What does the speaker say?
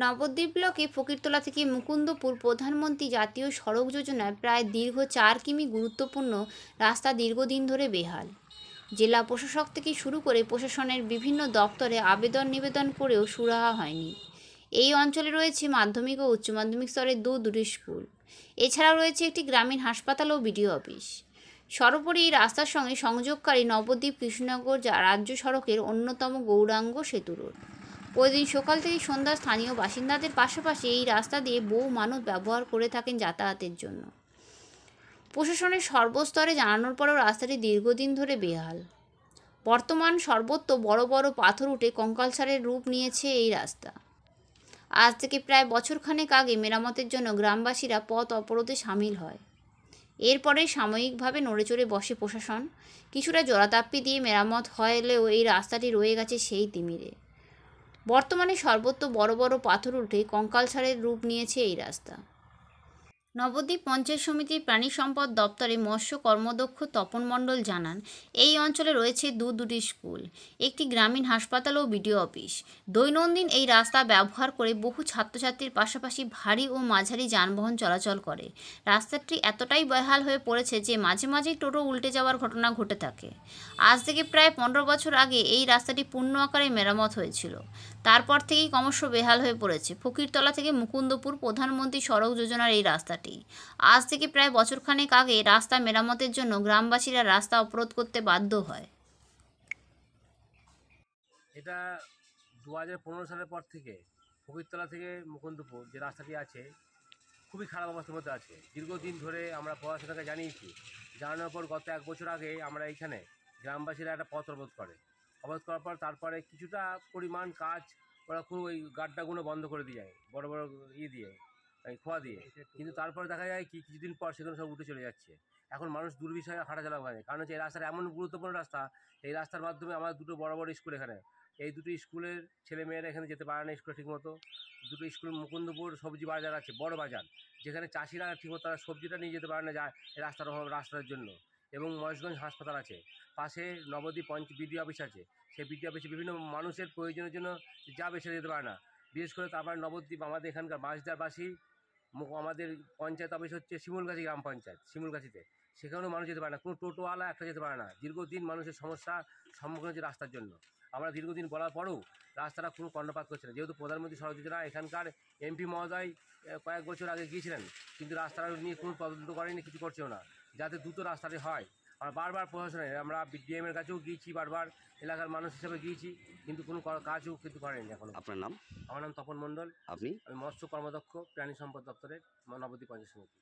নবদ্বীপ ব্লকে ফকিরতলা থেকে মুকুন্দপুর প্রধানমন্ত্রী জাতীয় সড়ক যোজনায় প্রায় দীর্ঘ ৪ কিমি গুরুত্বপূর্ণ রাস্তা দীর্ঘদিন ধরে বেহাল। জেলা প্রশাসক থেকে শুরু করে প্রশাসনের বিভিন্ন দপ্তরে আবেদন নিবেদন করেও সুরাহা হয়নি। এই অঞ্চলে রয়েছে মাধ্যমিক ও উচ্চ মাধ্যমিক স্তরের দুটি স্কুল। এছাড়াও রয়েছে একটি গ্রামীণ হাসপাতাল ও বিডিও অফিস। সর্বোপরি এই রাস্তার সঙ্গে সংযোগকারী নবদ্বীপ কৃষ্ণনগর রাজ্য সড়কের অন্যতম গৌরাঙ্গ সেতু রোড। প্রতিদিন সকাল থেকে সন্ধ্যা স্থানীয় বাসিন্দাদের পাশাপাশি এই রাস্তা দিয়ে বহু মানুষ ব্যবহার করে থাকেন যাতায়াতের জন্য। প্রশাসনের সর্বস্তরে জানানোর পরেও রাস্তাটি দীর্ঘদিন ধরে বেহাল। বর্তমান সর্বত্র বড় বড় পাথর উঠে কঙ্কালসারের রূপ নিয়েছে এই রাস্তা। আজ থেকে প্রায় বছরখানেক আগে মেরামতের জন্য গ্রামবাসীরা পথ অবরোধে সামিল হয়। এরপরে সাময়িকভাবে নড়েচড়ে বসে প্রশাসন। কিছুটা জোড়াতাপ্পি দিয়ে মেরামত হলেও এই রাস্তাটি রয়ে গেছে সেই তিমিরে। বর্তমানে সর্বত্র বড় বড় পাথর উঠে কঙ্কালসারের রূপ নিয়েছে এই রাস্তা। নবদ্বীপ পঞ্চায়েত সমিতির প্রাণী সম্পদ দপ্তরে মৎস্য কর্মদক্ষ তপন মণ্ডল জানান, এই অঞ্চলে রয়েছে দুটি স্কুল, একটি গ্রামীণ হাসপাতাল ও বিডিও অফিস। দৈনন্দিন এই রাস্তা ব্যবহার করে বহু ছাত্রছাত্রীর পাশাপাশি ভারী ও মাঝারি যানবাহন চলাচল করে। রাস্তাটি এতটাই বেহাল হয়ে পড়েছে যে মাঝে মাঝেই টোটো উল্টে যাওয়ার ঘটনা ঘটে থাকে। আজ থেকে প্রায় 15 বছর আগে এই রাস্তাটি পূর্ণ আকারে মেরামত হয়েছিল। তারপর থেকেই ক্রমশ বেহাল হয়ে পড়েছে ফকিরতলা থেকে মুকুন্দপুর প্রধানমন্ত্রী সড়ক যোজনার এই রাস্তাটি। আজ থেকে প্রায় বছরখানেক আগে রাস্তা মেরামতের জন্য গ্রামবাসীরা রাস্তা অবরোধ করতে বাধ্য হয়। এটা 2015 সালের পর থেকে ফকিরতলা থেকে মুকুন্দপুর যে রাস্তাটি আছে খুবই খারাপ অবস্থার মধ্যে আছে। দীর্ঘদিন ধরে আমরা পড়াশোনাকে জানিয়েছি, জানানোর পর গত 1 বছর আগে আমরা এইখানে গ্রামবাসীরা একটা পথ অবরোধ করে। অবরোধ করার পর তারপরে কিছুটা পরিমাণ কাজ ওরা খুব ওই গাড্ডাগুলো বন্ধ করে দিয়ে যায়, বড় বড় দিয়ে এই খোয়া দিয়ে। কিন্তু তারপরে দেখা যায় কি কিছুদিন পর সেগুলো সব উঠে চলে যাচ্ছে। এখন মানুষ দুর্বিষহে হাঁটাচলা করে, কারণ হচ্ছে এই রাস্তাটা এমন গুরুত্বপূর্ণ রাস্তা। এই রাস্তার মাধ্যমে আমার দুটো বড় বড় স্কুল এখানে, এই দুটো স্কুলের ছেলেমেয়েরা এখানে যেতে পারে না স্কুলে ঠিকমতো। দুটো স্কুল মুকুন্দপুর সবজি বাজার আছে, বড় বাজার, যেখানে চাষিরা ঠিকমতো তারা সবজিটা নিয়ে যেতে পারে না যায় এই রাস্তার জন্য। এবং মহেশগঞ্জ হাসপাতাল আছে, পাশে নবদ্বীপ বিডিও অফিস আছে, সেই বিডিও অফিসে বিভিন্ন মানুষের প্রয়োজনের জন্য যাবে সে যেতে পারে না। বিশেষ করে তারপর নবদ্বীপ আমাদের এখানকার বাঁশদারবাসী আমাদের পঞ্চায়েত অফিস হচ্ছে শিমুলগাছি গ্রাম পঞ্চায়েত, শিমুলগাছিতে, সেখানেও মানুষ যেতে পারে না, কোনো টোটোওয়ালা একটা যেতে পারে না। দীর্ঘদিন মানুষের সমস্যা সম্মুখীন হচ্ছে রাস্তার জন্য। আমরা দীর্ঘদিন বলার পরেও রাস্তাটা কোনো কর্ণপাত করছে না। যেহেতু প্রধানমন্ত্রী সড়ক যোজনা এখানকার এমপি মহোদয় কয়েক বছর আগে গিয়েছিলেন, কিন্তু রাস্তাটা নিয়ে কোনো তদন্ত করেনি, কিছু করছেও না, যাতে দ্রুত রাস্তাটি হয়। আর বারবার প্রশাসনের আমরা ডিএমের কাছেও গিয়েছি, বারবার এলাকার মানুষ হিসেবে গিয়েছি, কিন্তু কোনো কাজও কিন্তু করেনি এখনো। আপনার নাম? আমার নাম তপন মণ্ডল। আপনি? আমি মৎস্য কর্মদক্ষ প্রাণী সম্পদ দপ্তরের নবদ্বীপ পঞ্চায়েত সমিতি।